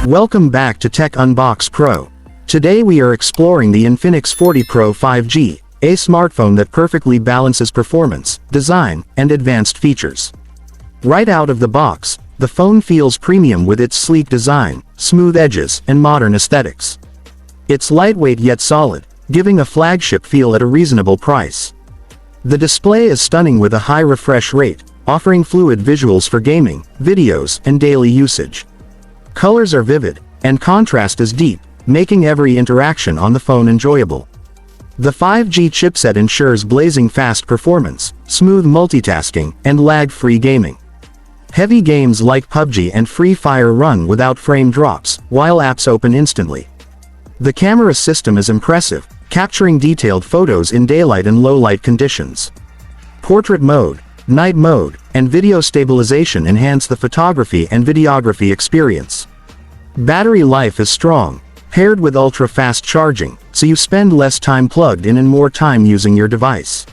Welcome back to TechUnboxPro. Today we are exploring the Infinix 40 Pro 5G, a smartphone that perfectly balances performance, design, and advanced features. Right out of the box, the phone feels premium with its sleek design, smooth edges, and modern aesthetics. It's lightweight yet solid, giving a flagship feel at a reasonable price. The display is stunning with a high refresh rate, offering fluid visuals for gaming, videos, and daily usage. Colors are vivid, and contrast is deep, making every interaction on the phone enjoyable. The 5G chipset ensures blazing fast performance, smooth multitasking, and lag-free gaming. Heavy games like PUBG and Free Fire run without frame drops, while apps open instantly. The camera system is impressive, capturing detailed photos in daylight and low-light conditions. Portrait mode, night mode, and video stabilization enhance the photography and videography experience. Battery life is strong, paired with ultra-fast charging, so you spend less time plugged in and more time using your device.